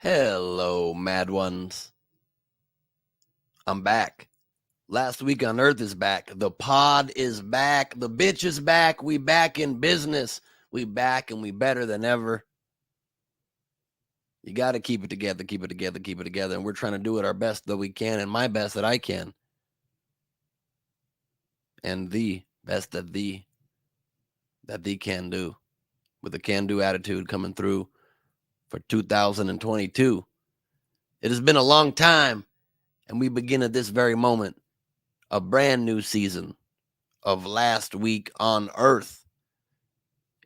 Hello, mad ones. I'm back. Last week on Earth is back. The pod is back. The bitch is back. We back in business. We back and we better than ever. You got to keep it together, keep it together, keep it together. And we're trying to do it our best that we can and my best that I can. And the best that thee can do with a can-do attitude coming through for 2022. It has been a long time, and we begin at this very moment a brand new season of Last Week on Earth.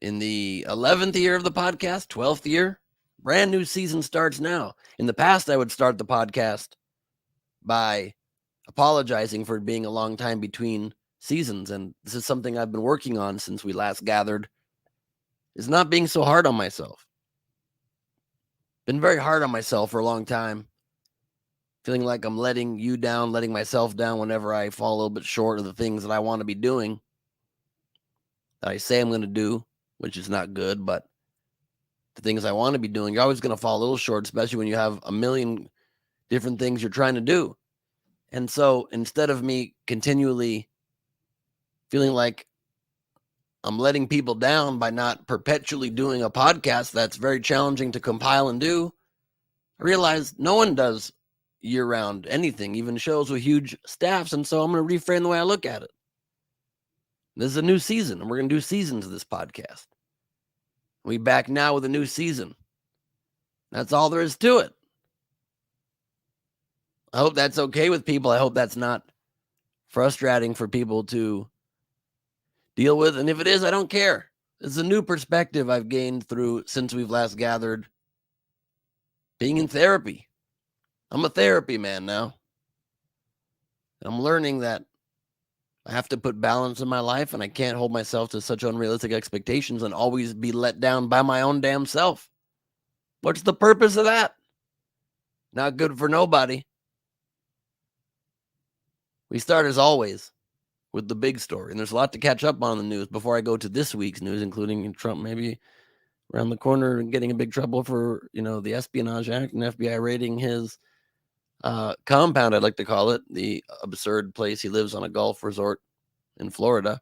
In the 11th year of the podcast, 12th year, brand new season starts now. In the past, I would start the podcast by apologizing for it being a long time between seasons, and this is something I've been working on since we last gathered, is not being so hard on myself. Been very hard on myself for a long time, feeling like I'm letting you down, letting myself down whenever I fall a little bit short of the things that I want to be doing, that I say I'm going to do, which is not good, but the things I want to be doing, you're always going to fall a little short, especially when you have a million different things you're trying to do. And so instead of me continually feeling like I'm letting people down by not perpetually doing a podcast that's very challenging to compile and do, I realized no one does year-round anything, even shows with huge staffs, and so I'm going to reframe the way I look at it. This is a new season, and we're going to do seasons of this podcast. We back now with a new season. That's all there is to it. I hope that's okay with people. I hope that's not frustrating for people to deal with. And if it is, I don't care. It's a new perspective I've gained through since we've last gathered being in therapy. I'm a therapy man now. I'm learning that I have to put balance in my life, and I can't hold myself to such unrealistic expectations and always be let down by my own damn self. What's the purpose of that? Not good for nobody. We start, as always, with the big story. And there's a lot to catch up on in the news before I go to this week's news, including Trump maybe around the corner and getting in big trouble for, the Espionage Act and FBI raiding his compound, I'd like to call it, the absurd place he lives on a golf resort in Florida.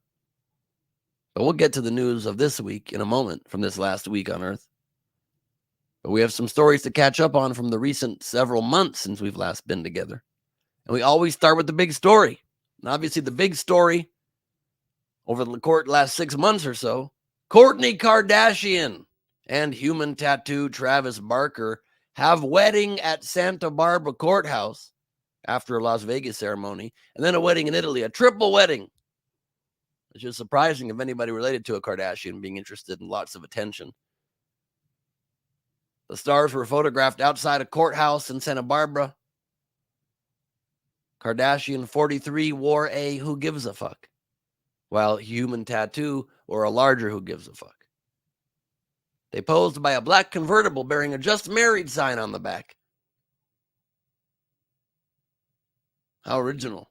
But we'll get to the news of this week in a moment from this last week on Earth. But we have some stories to catch up on from the recent several months since we've last been together. And we always start with the big story. And obviously the big story over the last 6 months or so, Kourtney Kardashian and human tattoo Travis Barker have wedding at Santa Barbara courthouse after a Las Vegas ceremony, and then a wedding in Italy, a triple wedding. It's just surprising if anybody related to a Kardashian being interested in lots of attention. The stars were photographed outside a courthouse in Santa Barbara. Kardashian 43 wore a who gives a fuck, while human tattoo wore a larger who gives a fuck. They posed by a black convertible bearing a just married sign on the back. How original.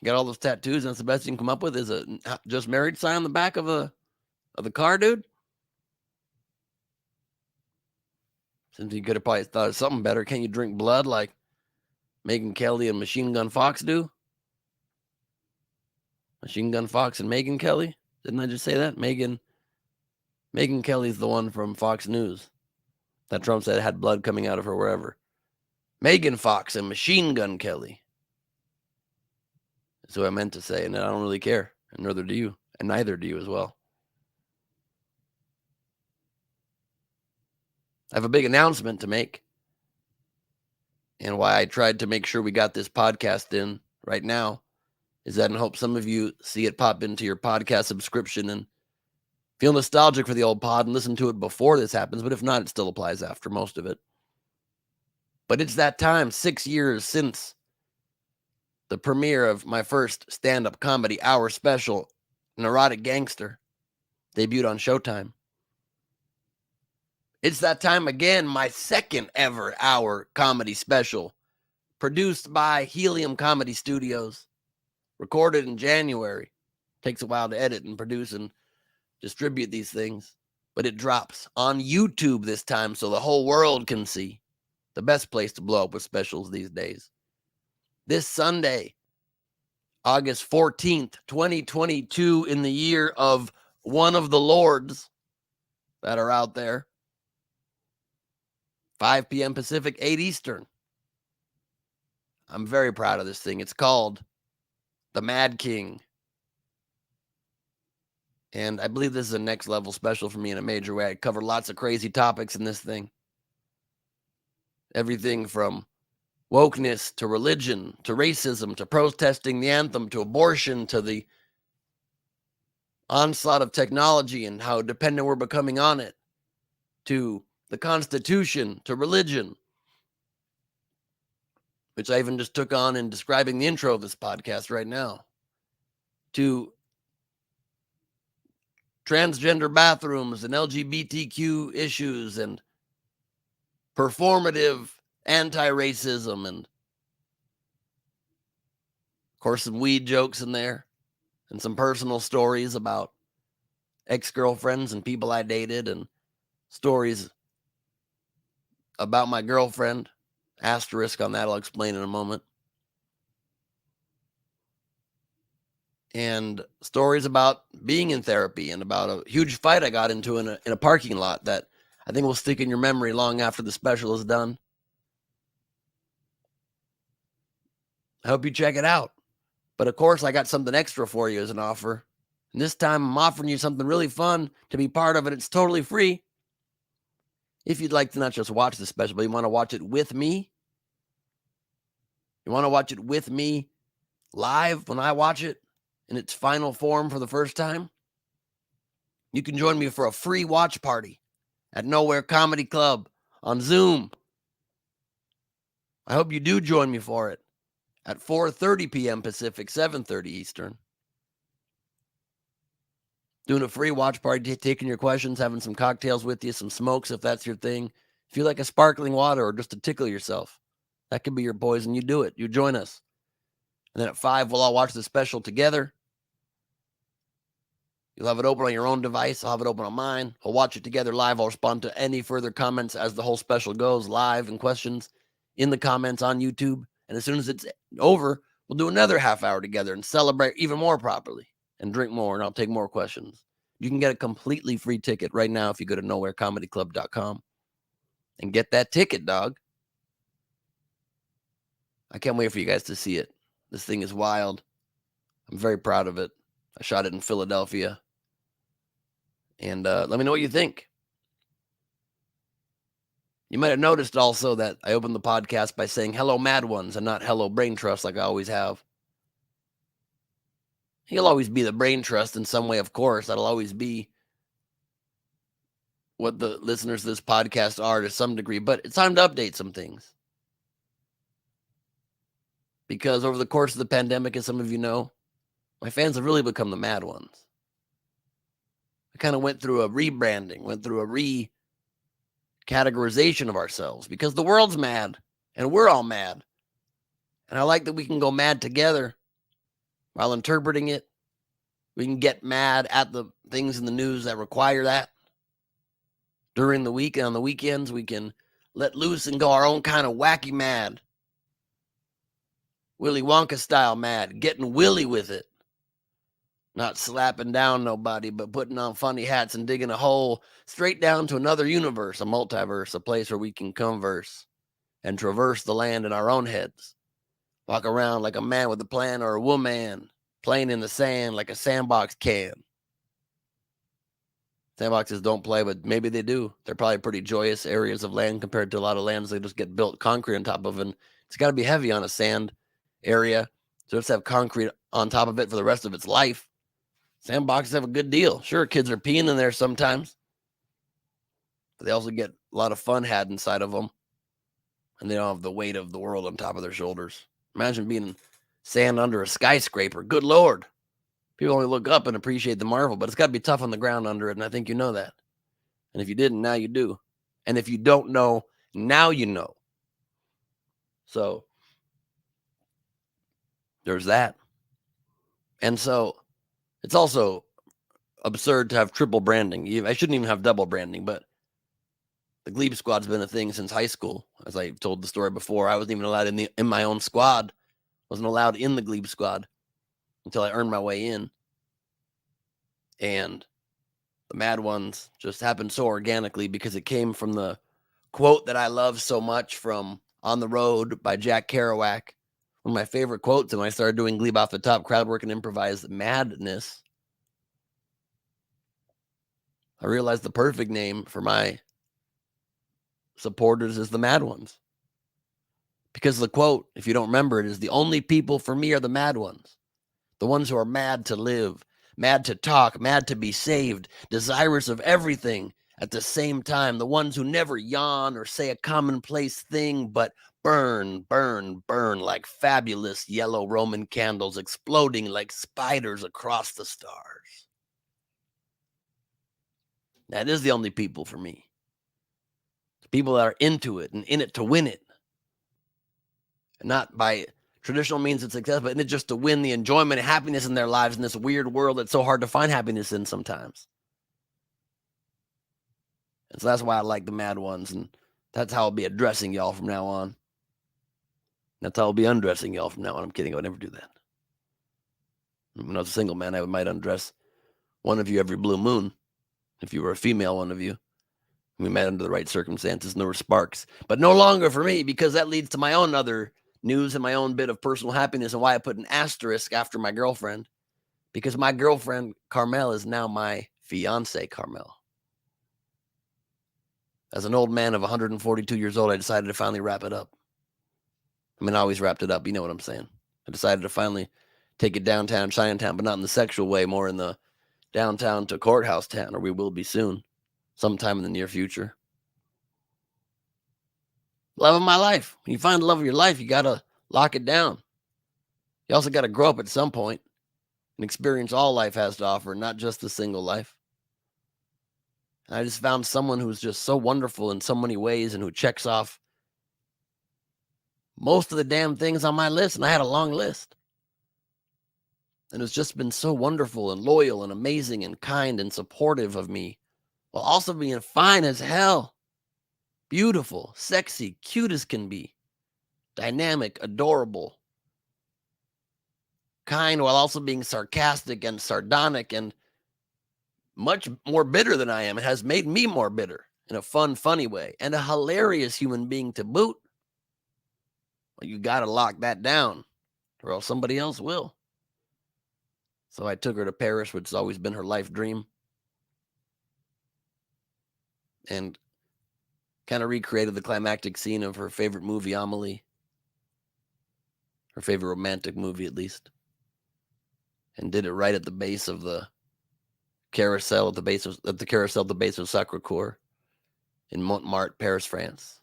You got all those tattoos, and that's the best you can come up with is a just married sign on the back of the car, dude? Since you could have probably thought of something better, can't you drink blood like Megyn Kelly and Machine Gun Fox do? Machine Gun Fox and Megyn Kelly? Didn't I just say that? Megyn Kelly's the one from Fox News that Trump said had blood coming out of her wherever. Megan Fox and Machine Gun Kelly. That's what I meant to say, and I don't really care, and neither do you, and neither do you as well. I have a big announcement to make, and why I tried to make sure we got this podcast in right now is that I hope some of you see it pop into your podcast subscription and feel nostalgic for the old pod and listen to it before this happens, but if not, it still applies after most of it. But it's that time, 6 years since the premiere of my first stand-up comedy hour special, Neurotic Gangster, debuted on Showtime. It's that time again, my second ever hour comedy special, produced by Helium Comedy Studios, recorded in January. Takes a while to edit and produce and distribute these things, but it drops on YouTube this time so the whole world can see. the best place to blow up with specials these days. This Sunday, August 14th, 2022, in the year of one of the Lords that are out there, 5 p.m. Pacific, 8 Eastern. I'm very proud of this thing. It's called The Mad King. And I believe this is a next level special for me in a major way. I cover lots of crazy topics in this thing. Everything from wokeness to religion to racism to protesting the anthem to abortion to the onslaught of technology and how dependent we're becoming on it, to the Constitution, to religion, which I even just took on in describing the intro of this podcast right now, to transgender bathrooms and LGBTQ issues and performative anti-racism and, of course, some weed jokes in there and some personal stories about ex-girlfriends and people I dated and stories about my girlfriend. Asterisk on that, I'll explain in a moment. And stories about being in therapy and about a huge fight I got into in a parking lot that I think will stick in your memory long after the special is done. I hope you check it out. But of course, I got something extra for you as an offer. And this time I'm offering you something really fun to be part of it. It's totally free. If you'd like to not just watch the special, but you want to watch it with me. You want to watch it with me live when I watch it in its final form for the first time? You can join me for a free watch party at Nowhere Comedy Club on Zoom. I hope you do join me for it at 4:30 p.m. Pacific, 7:30 Eastern. Doing a free watch party, taking your questions, having some cocktails with you, some smokes if that's your thing. If you like a sparkling water or just to tickle yourself, that could be your poison. You do it. You join us. And then at 5, we'll all watch the special together. You'll have it open on your own device. I'll have it open on mine. We'll watch it together live. I'll respond to any further comments as the whole special goes live and questions in the comments on YouTube. And as soon as it's over, we'll do another half hour together and celebrate even more properly and drink more, and I'll take more questions. You can get a completely free ticket right now if you go to nowherecomedyclub.com and get that ticket, dog. I can't wait for you guys to see it. This thing is wild. I'm very proud of it. I shot it in Philadelphia. And let me know what you think. You might have noticed also that I opened the podcast by saying hello, Mad Ones, and not hello, Brain Trust, like I always have. He'll always be the brain trust in some way, of course. That'll always be what the listeners of this podcast are to some degree. But it's time to update some things. Because over the course of the pandemic, as some of you know, my fans have really become the mad ones. I kind of went through a rebranding, went through a recategorization of ourselves because the world's mad and we're all mad. And I like that we can go mad together. While interpreting it, we can get mad at the things in the news that require that. During the week and on the weekends, we can let loose and go our own kind of wacky mad. Willy Wonka style mad, getting willy with it. Not slapping down nobody, but putting on funny hats and digging a hole straight down to another universe, a multiverse, a place where we can converse and traverse the land in our own heads. Walk around like a man with a plan or a woman playing in the sand like a sandbox can. Sandboxes don't play, but maybe they do. They're probably pretty joyous areas of land compared to a lot of lands they just get built concrete on top of. And it's got to be heavy on a sand area. So it's have concrete on top of it for the rest of its life. Sandboxes have a good deal. Sure, kids are peeing in there sometimes. But they also get a lot of fun had inside of them. And they don't have the weight of the world on top of their shoulders. Imagine being sand under a skyscraper. Good Lord. People only look up and appreciate the marvel, but it's got to be tough on the ground under it, and I think you know that. And if you didn't, now you do. And if you don't know, now you know. So there's that. And so it's also absurd to have triple branding. I shouldn't even have double branding, but The Glebe Squad's been a thing since high school. As I told the story before, I wasn't even allowed in my own squad. Wasn't allowed in the Glebe Squad until I earned my way in. And the Mad Ones just happened so organically because it came from the quote that I love so much from On the Road by Jack Kerouac. One of my favorite quotes, and when I started doing Glebe Off the Top, crowd work and improvised madness, I realized the perfect name for my supporters is the Mad Ones. Because the quote, if you don't remember it, is the only people for me are the mad ones. The ones who are mad to live, mad to talk, mad to be saved, desirous of everything at the same time. The ones who never yawn or say a commonplace thing, but burn, burn, burn like fabulous yellow Roman candles exploding like spiders across the stars. That is the only people for me. The people that are into it and in it to win it. And not by traditional means of success, but in it just to win the enjoyment and happiness in their lives in this weird world that's so hard to find happiness in sometimes. And so that's why I like the Mad Ones, and that's how I'll be addressing y'all from now on. That's how I'll be undressing y'all from now on. I'm kidding, I would never do that. When I was a single man, I might undress one of you every blue moon. If you were a female, one of you. We met under the right circumstances, and there were sparks. But no longer for me, because that leads to my own other news and my own bit of personal happiness, and why I put an asterisk after my girlfriend. Because my girlfriend, Carmel, is now my fiance, Carmel. As an old man of 142 years old, I decided to finally wrap it up. I mean, I always wrapped it up. You know what I'm saying. I decided to finally take it downtown, Chinatown, but not in the sexual way, more in the downtown to courthouse town, or we will be soon, sometime in the near future. Love of my life. When you find the love of your life, you got to lock it down. You also got to grow up at some point and experience all life has to offer, not just the single life. And I just found someone who's just so wonderful in so many ways and who checks off most of the damn things on my list. And I had a long list. And it's just been so wonderful and loyal and amazing and kind and supportive of me, while also being fine as hell. Beautiful, sexy, cute as can be. Dynamic, adorable. Kind while also being sarcastic and sardonic and much more bitter than I am. It has made me more bitter in a fun, funny way. And a hilarious human being to boot. Well, you got to lock that down or else somebody else will. So I took her to Paris, which has always been her life dream. And kind of recreated the climactic scene of her favorite movie, Amelie. Her favorite romantic movie, at least. And did it right at the base of the carousel, at the base of Sacré-Cœur in Montmartre, Paris, France.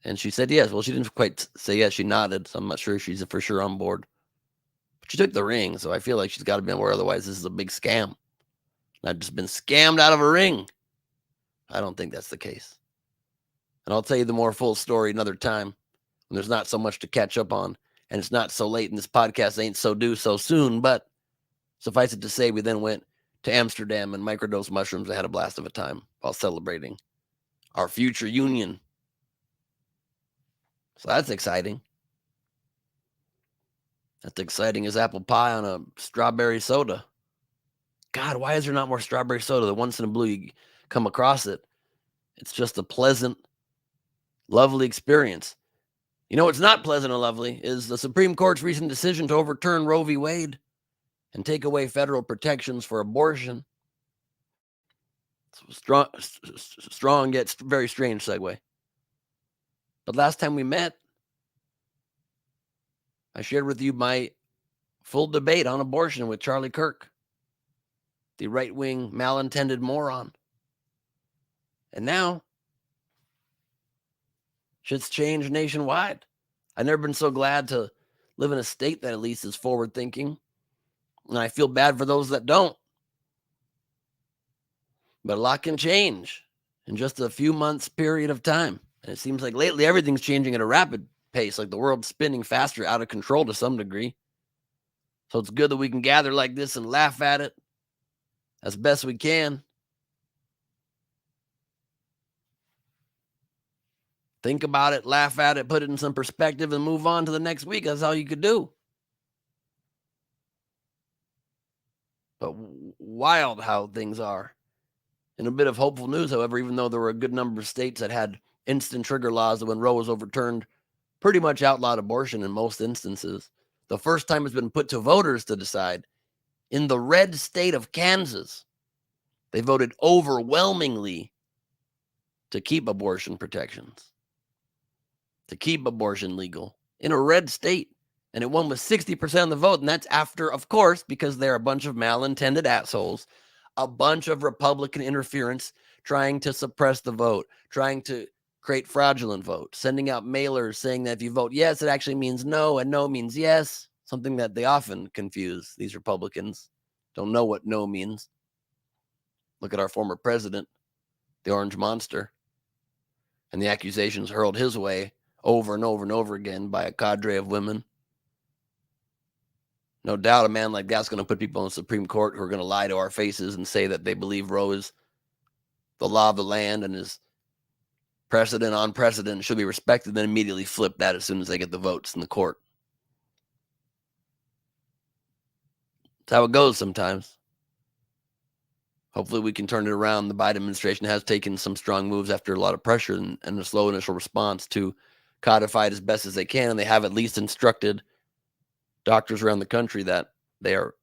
And she said yes. Well, she didn't quite say yes. She nodded, so I'm not sure she's for sure on board. But she took the ring, so I feel like she's got to be aware. Otherwise, this is a big scam. And I've just been scammed out of a ring. I don't think that's the case. And I'll tell you the more full story another time when there's not so much to catch up on. And it's not so late, and this podcast ain't so due so soon. But suffice it to say, we then went to Amsterdam and microdosed mushrooms. I had a blast of a time while celebrating our future union. So that's exciting. That's exciting as apple pie on a strawberry soda. God, why is there not more strawberry soda? The once in a blue you come across it. It's just a pleasant, lovely experience. You know what's not pleasant and lovely is the Supreme Court's recent decision to overturn Roe v. Wade and take away federal protections for abortion. It's a strong yet very strange segue. But last time we met, I shared with you my full debate on abortion with Charlie Kirk, the right-wing malintended moron. And now, shit's changed nationwide. I've never been so glad to live in a state that at least is forward-thinking. And I feel bad for those that don't. But a lot can change in just a few months period of time. And it seems like lately everything's changing at a rapid pace, like the world's spinning faster, out of control to some degree. So it's good that we can gather like this and laugh at it as best we can. Think about it, laugh at it, put it in some perspective, and move on to the next week. That's all you could do. But wild how things are. In a bit of hopeful news, however, even though there were a good number of states that had instant trigger laws that when Roe was overturned, pretty much outlawed abortion in most instances. The first time it's been put to voters to decide. In the red state of Kansas, they voted overwhelmingly to keep abortion protections, to keep abortion legal in a red state. And it won with 60% of the vote. And that's after, of course, because they're a bunch of malintended assholes, a bunch of Republican interference trying to suppress the vote, trying to create fraudulent votes, sending out mailers saying that if you vote yes, it actually means no, and no means yes, something that they often confuse. These Republicans don't know what no means. Look at our former president, the Orange Monster, and the accusations hurled his way over and over and over again by a cadre of women. No doubt a man like that's going to put people in the Supreme Court who are going to lie to our faces and say that they believe Roe is the law of the land and is precedent on precedent, should be respected, then immediately flip that as soon as they get the votes in the court. That's how it goes sometimes. Hopefully we can turn it around. The Biden administration has taken some strong moves after a lot of pressure and a slow initial response to codify it as best as they can. And they have at least instructed doctors around the country that they are,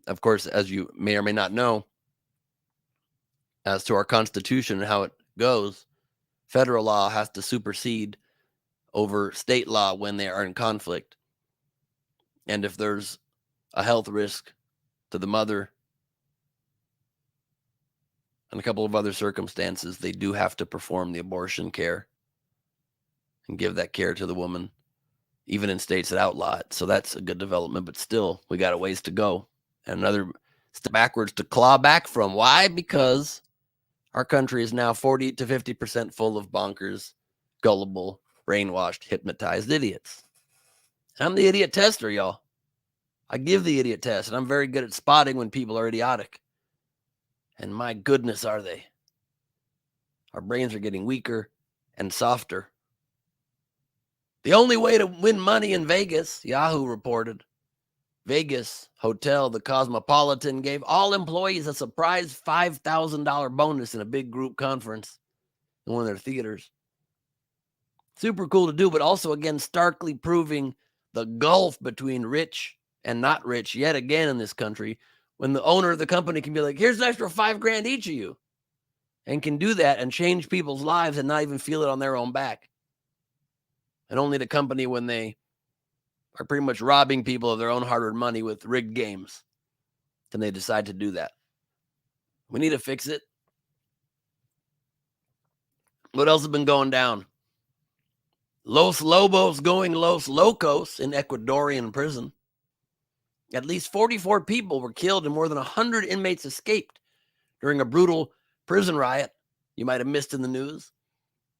of course, as you may or may not know, as to our Constitution and how it goes, federal law has to supersede over state law when they are in conflict. And if there's a health risk to the mother and a couple of other circumstances, they do have to perform the abortion care and give that care to the woman, even in states that outlaw it. So that's a good development, but still, we got a ways to go. And another step backwards to claw back from. Why? Because our country is now 40 to 50% full of bonkers, gullible, brainwashed, hypnotized idiots. I'm the idiot tester, y'all. I give the idiot test, and I'm very good at spotting when people are idiotic. And my goodness, are they? Our brains are getting weaker and softer. The only way to win money in Vegas, Yahoo reported, Vegas hotel, the Cosmopolitan, gave all employees a surprise $5,000 bonus in a big group conference in one of their theaters. Super cool to do, but also, again, starkly proving the gulf between rich and not rich yet again in this country, when the owner of the company can be like, here's an extra $5,000 each of you, and can do that and change people's lives and not even feel it on their own back. And only the company, when they are pretty much robbing people of their own hard-earned money with rigged games, can they decide to do that. We need to fix it. What else has been going down? Los Lobos going Los Locos in Ecuadorian prison. At least 44 people were killed and more than 100 inmates escaped during a brutal prison riot you might have missed in the news.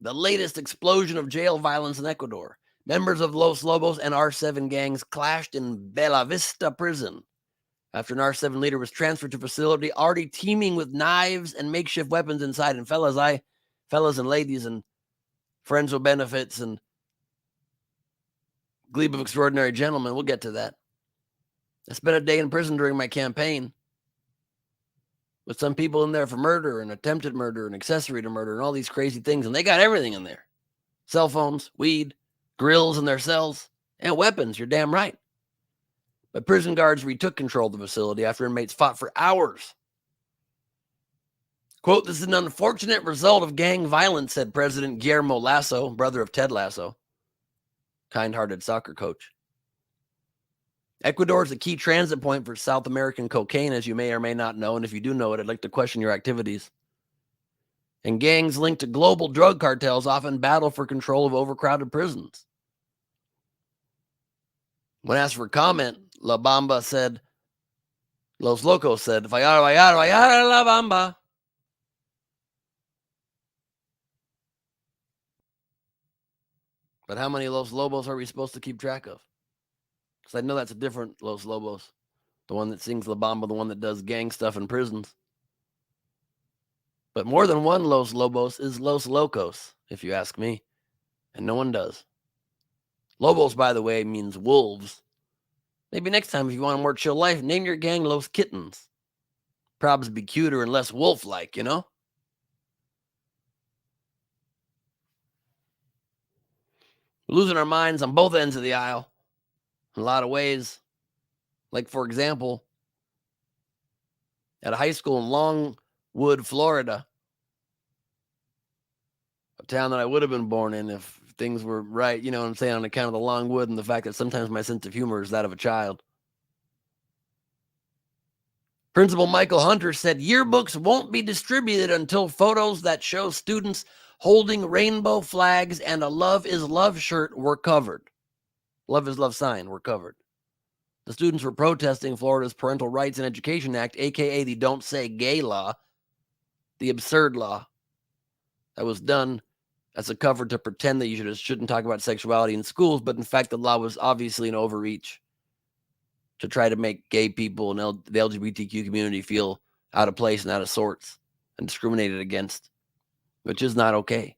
The latest explosion of jail violence in Ecuador. Members of Los Lobos and R7 gangs clashed in Bella Vista prison after an R7 leader was transferred to a facility already teeming with knives and makeshift weapons inside. And fellas and ladies and friends with benefits and glebe of extraordinary gentlemen, we'll get to that. I spent a day in prison during my campaign with some people in there for murder and attempted murder and accessory to murder and all these crazy things. And they got everything in there. Cell phones, weed, grills in their cells, and weapons. You're damn right. But prison guards retook control of the facility after inmates fought for hours. Quote, this is an unfortunate result of gang violence, said President Guillermo Lasso, brother of Ted Lasso, kind-hearted soccer coach. Ecuador is a key transit point for South American cocaine, as you may or may not know. And if you do know it, I'd like to question your activities. And gangs linked to global drug cartels often battle for control of overcrowded prisons. When asked for comment, La Bamba said, Los Locos said, vayara, vayara, vayara, La Bamba. But how many Los Lobos are we supposed to keep track of? Because I know that's a different Los Lobos. The one that sings La Bamba, the one that does gang stuff in prisons. But more than one Los Lobos is Los Locos, if you ask me. And no one does. Lobos, by the way, means wolves. Maybe next time, if you want a more chill life, name your gang Los Kittens. Probs be cuter and less wolf-like, you know? We're losing our minds on both ends of the aisle in a lot of ways. Like, for example, at a high school in Longwood, Florida, a town that I would have been born in if things were right, you know what I'm saying, on account of the Longwood and the fact that sometimes my sense of humor is that of a child. Principal Michael Hunter said yearbooks won't be distributed until photos that show students holding rainbow flags and a Love is Love shirt were covered. Love is Love sign were covered. The students were protesting Florida's Parental Rights and Education Act, aka the Don't Say Gay law, the absurd law that was done as a cover to pretend that you shouldn't talk about sexuality in schools, but in fact the law was obviously an overreach to try to make gay people and the LGBTQ community feel out of place and out of sorts and discriminated against, which is not okay.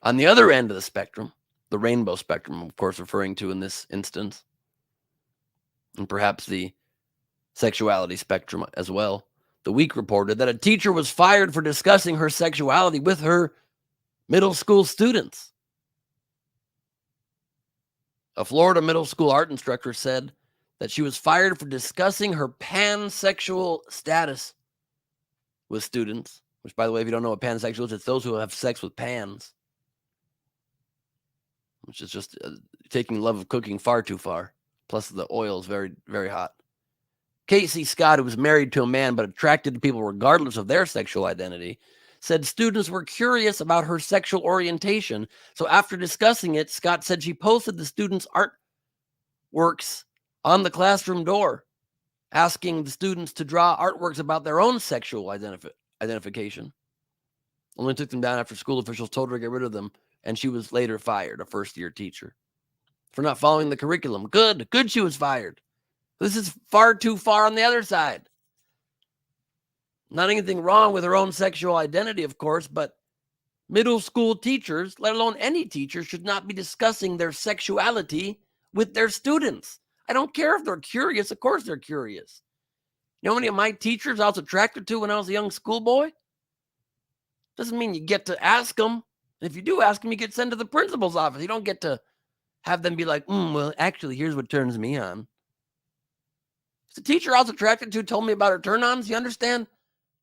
On the other end of the spectrum, the rainbow spectrum, of course, referring to in this instance, and perhaps the sexuality spectrum as well, The Week reported that a teacher was fired for discussing her sexuality with her middle school students. A Florida middle school art instructor said that she was fired for discussing her pansexual status with students, which, by the way, if you don't know what pansexual is, it's those who have sex with pans, which is just taking love of cooking far too far. Plus, the oil is very, very hot. Casey Scott, who was married to a man but attracted to people regardless of their sexual identity, said students were curious about her sexual orientation. So after discussing it, Scott said she posted the students' artworks on the classroom door, asking the students to draw artworks about their own sexual identification. Only took them down after school officials told her to get rid of them, and she was later fired, a first-year teacher, for not following the curriculum. Good she was fired. This is far too far on the other side. Not anything wrong with her own sexual identity, of course, but middle school teachers, let alone any teacher, should not be discussing their sexuality with their students. I don't care if they're curious. Of course they're curious. You know how many of my teachers I was attracted to when I was a young schoolboy? Doesn't mean you get to ask them. If you do ask them, you get sent to the principal's office. You don't get to have them be like, well, actually, here's what turns me on. The teacher I was attracted to told me about her turn-ons. You understand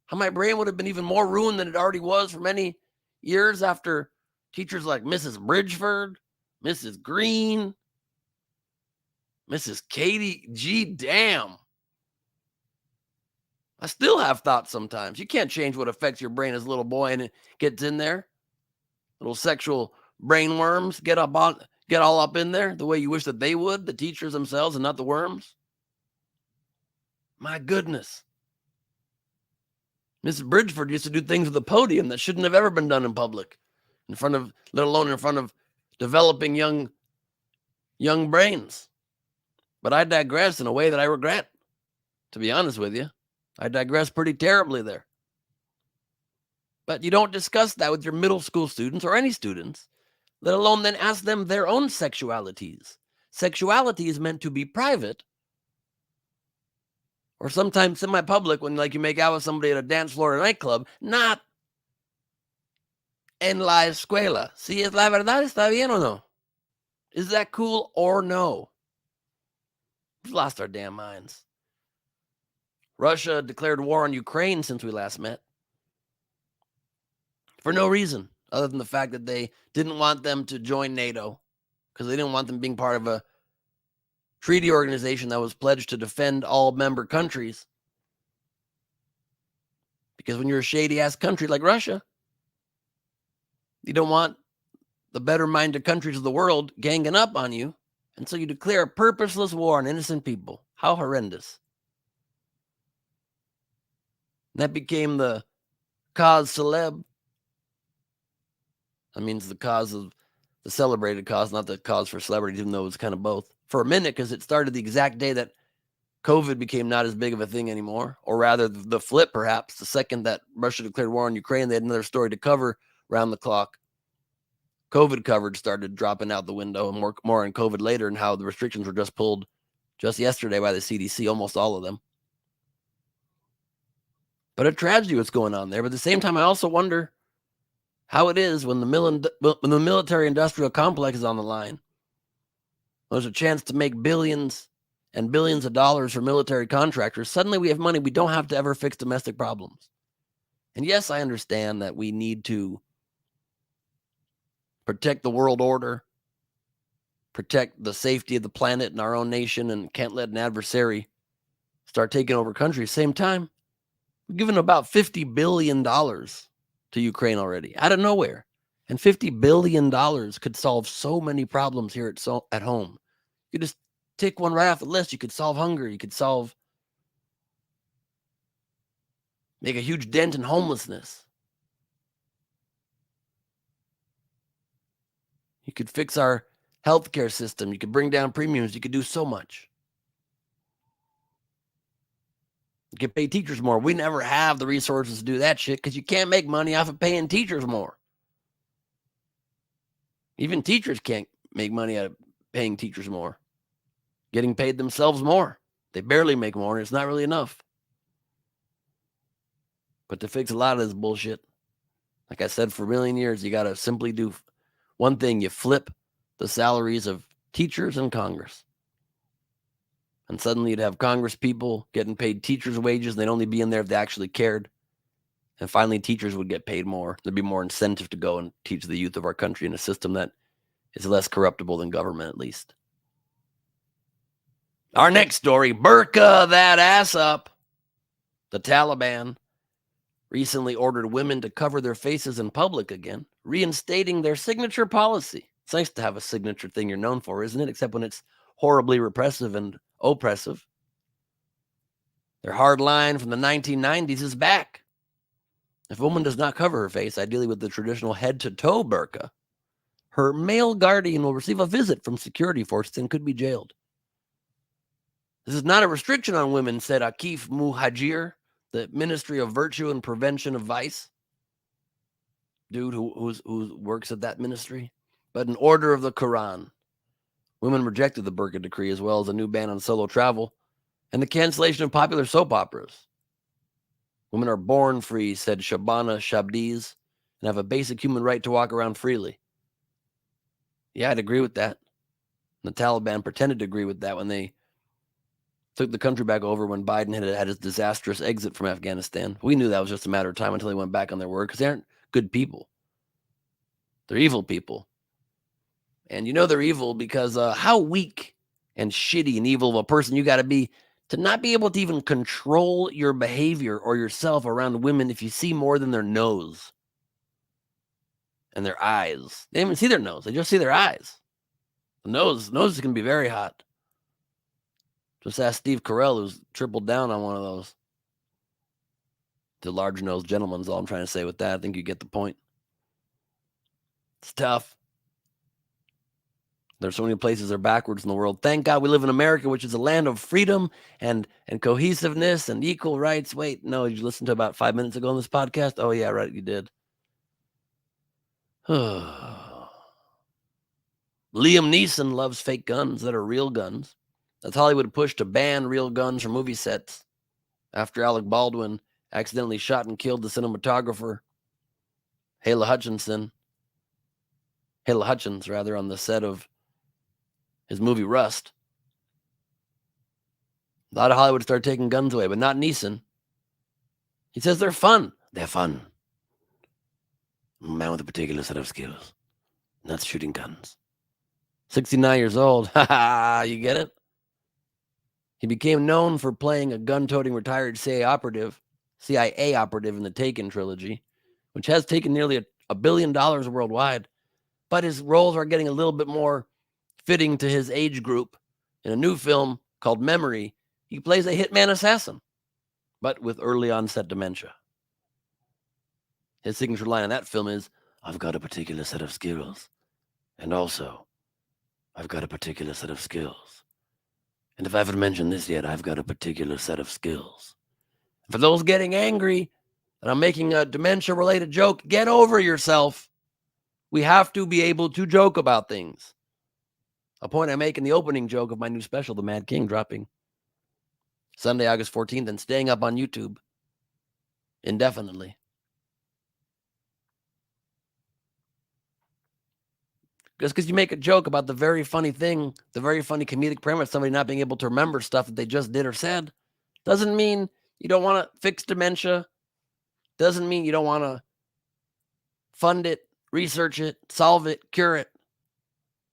how my brain would have been even more ruined than it already was for many years after teachers like Mrs. Bridgeford, Mrs. Green, Mrs. Katie G. Damn. I still have thoughts sometimes. You can't change what affects your brain as a little boy, and it gets in there. Little sexual brain worms get all up in there the way you wish that they would, the teachers themselves and not the worms. My goodness. Mrs. Bridgeford used to do things with the podium that shouldn't have ever been done in public, let alone in front of developing young brains. But I digress in a way that I regret, to be honest with you. I digress pretty terribly there. But you don't discuss that with your middle school students or any students, let alone then ask them their own sexualities. Sexuality is meant to be private, or sometimes semi-public when you make out with somebody at a dance floor or a nightclub, not en la escuela. Si es la verdad, está bien o no? Is that cool or no? We've lost our damn minds. Russia declared war on Ukraine since we last met. For no reason other than the fact that they didn't want them to join NATO, because they didn't want them being part of a treaty organization that was pledged to defend all member countries. Because when you're a shady-ass country like Russia, you don't want the better-minded countries of the world ganging up on you, and so you declare a purposeless war on innocent people. How horrendous. And that became the cause célèbre. That means the cause of the celebrated cause, not the cause for celebrities, even though it was kind of both. For a minute, because it started the exact day that COVID became not as big of a thing anymore, or rather the flip, perhaps. The second that Russia declared war on Ukraine, they had another story to cover around the clock. COVID coverage started dropping out the window, and more on COVID later, and how the restrictions were just pulled just yesterday by the CDC, almost all of them. But a tragedy what's going on there. But at the same time, I also wonder how it is when the military-industrial complex is on the line. There's a chance to make billions and billions of dollars for military contractors. Suddenly we have money. We don't have to ever fix domestic problems. And yes, I understand that we need to protect the world order, protect the safety of the planet and our own nation, and can't let an adversary start taking over countries. Same time, we've given about $50 billion to Ukraine already, out of nowhere. And $50 billion could solve so many problems here at home. You could just tick one right off the list. You could solve hunger. You could make a huge dent in homelessness. You could fix our healthcare system. You could bring down premiums. You could do so much. You could pay teachers more. We never have the resources to do that shit because you can't make money off of paying teachers more. Even teachers can't make money out of paying teachers more. Getting paid themselves more. They barely make more, and it's not really enough. But to fix a lot of this bullshit, like I said, for a million years, you got to simply do one thing. You flip the salaries of teachers in Congress. And suddenly you'd have Congress people getting paid teachers' wages. And they'd only be in there if they actually cared. And finally, teachers would get paid more. There'd be more incentive to go and teach the youth of our country in a system that is less corruptible than government, at least. Our next story, burqa that ass up. The Taliban recently ordered women to cover their faces in public again, reinstating their signature policy. It's nice to have a signature thing you're known for, isn't it? Except when it's horribly repressive and oppressive. Their hard line from the 1990s is back. If a woman does not cover her face, ideally with the traditional head-to-toe burqa, her male guardian will receive a visit from security forces and could be jailed. This is not a restriction on women, said Akif Muhajir, the Ministry of Virtue and Prevention of Vice, dude who works at that ministry, but an order of the Quran. Women rejected the burqa decree, as well as a new ban on solo travel and the cancellation of popular soap operas. Women are born free, said Shabana Shabdiz, and have a basic human right to walk around freely. Yeah, I'd agree with that. The Taliban pretended to agree with that when they took the country back over when Biden had his disastrous exit from Afghanistan. We knew that was just a matter of time until they went back on their word, because they aren't good people. They're evil people. And you know they're evil because how weak and shitty and evil of a person you got to be to not be able to even control your behavior or yourself around women if you see more than their nose and their eyes. They don't even see their nose. They just see their eyes. The nose can be very hot. Just ask Steve Carell, who's tripled down on one of those. The large-nosed gentleman's all I'm trying to say with that. I think you get the point. It's tough. There's so many places that are backwards in the world. Thank God we live in America, which is a land of freedom and cohesiveness and equal rights. Wait, no, did you listen to about 5 minutes ago on this podcast? Oh, yeah, right, you did. Liam Neeson loves fake guns that are real guns. That's Hollywood pushed to ban real guns from movie sets after Alec Baldwin accidentally shot and killed the cinematographer Hala Hutchins, on the set of his movie Rust. A lot of Hollywood started taking guns away, but not Neeson. He says they're fun. They're fun. I'm a man with a particular set of skills. Not shooting guns. 69 years old. Ha ha, you get it? He became known for playing a gun-toting retired CIA operative in the Taken trilogy, which has taken nearly $1 billion worldwide. But his roles are getting a little bit more fitting to his age group. In a new film called Memory, he plays a hitman assassin, but with early onset dementia. His signature line in that film is, "I've got a particular set of skills. And also, I've got a particular set of skills. And if I haven't mentioned this yet, I've got a particular set of skills." For those getting angry that I'm making a dementia-related joke, get over yourself. We have to be able to joke about things. A point I make in the opening joke of my new special, The Mad King, dropping Sunday, August 14th, and staying up on YouTube indefinitely. Just because you make a joke about the very funny thing, the very funny comedic premise, somebody not being able to remember stuff that they just did or said, doesn't mean you don't want to fix dementia. Doesn't mean you don't want to fund it, research it, solve it, cure it.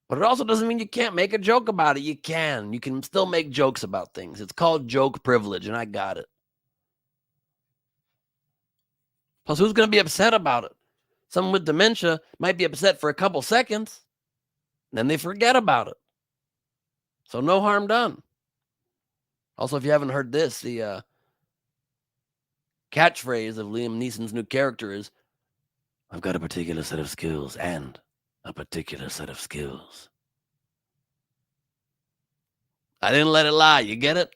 But it also doesn't mean you can't make a joke about it. You can. You can still make jokes about things. It's called joke privilege, and I got it. Plus, who's going to be upset about it? Someone with dementia might be upset for a couple seconds, and then they forget about it. So no harm done. Also, if you haven't heard this, the catchphrase of Liam Neeson's new character is, I've got a particular set of skills and a particular set of skills. I didn't let it lie. You get it?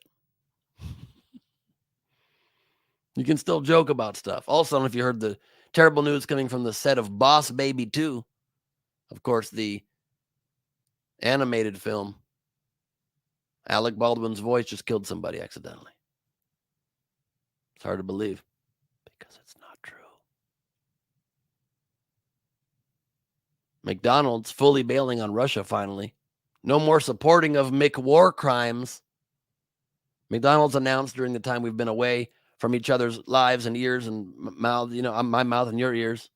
You can still joke about stuff. Also, I don't know if you heard the terrible news coming from the set of Boss Baby 2. Of course, the animated film. Alec Baldwin's voice just killed somebody accidentally. It's hard to believe because it's not true. McDonald's fully bailing on Russia finally. No more supporting of McWar crimes. McDonald's announced during the time we've been away from each other's lives and ears and mouths, my mouth and your ears,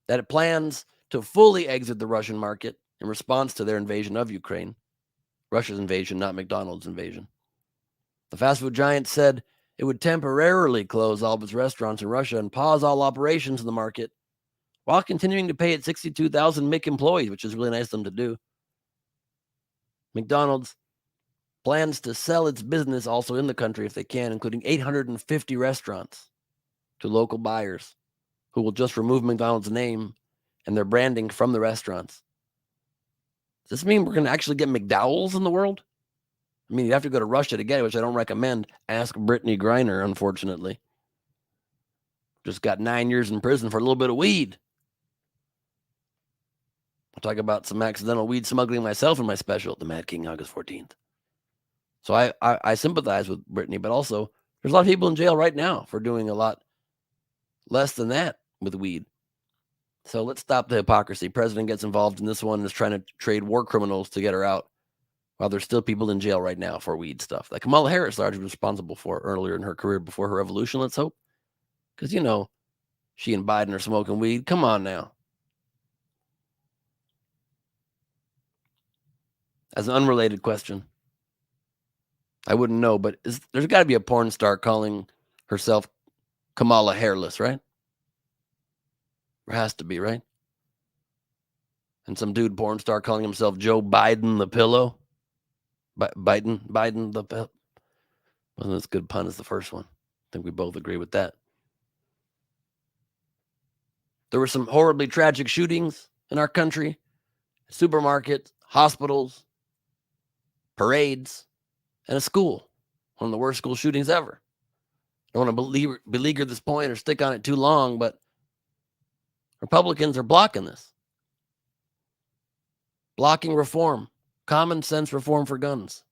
that it plans to fully exit the Russian market in response to their invasion of Ukraine. Russia's invasion, not McDonald's invasion. The fast food giant said it would temporarily close all of its restaurants in Russia and pause all operations in the market while continuing to pay its 62,000 MIC employees, which is really nice of them to do. McDonald's plans to sell its business also in the country if they can, including 850 restaurants to local buyers who will just remove McDonald's name and their branding from the restaurants. Does this mean we're going to actually get McDowell's in the world? I mean, you'd have to go to Russia to get it, which I don't recommend. Ask Brittany Griner, unfortunately. Just got 9 years in prison for a little bit of weed. I'll talk about some accidental weed smuggling myself in my special, The Mad King, August 14th. So I sympathize with Brittany, but also there's a lot of people in jail right now for doing a lot less than that with weed. So let's stop the hypocrisy. President gets involved in this one and is trying to trade war criminals to get her out, while there's still people in jail right now for weed stuff that Kamala Harris largely responsible for earlier in her career before her revolution, let's hope. Because, she and Biden are smoking weed. Come on now. As an unrelated question, I wouldn't know, but there's got to be a porn star calling herself Kamala Hairless, right? There has to be, right? And some dude porn star calling himself Joe Biden the pillow. Biden the pillow. Wasn't as good pun as the first one. I think we both agree with that. There were some horribly tragic shootings in our country. Supermarkets, hospitals, parades, and a school. One of the worst school shootings ever. I don't want to beleaguer this point or stick on it too long, but Republicans are blocking this. Blocking reform. Common sense reform for guns.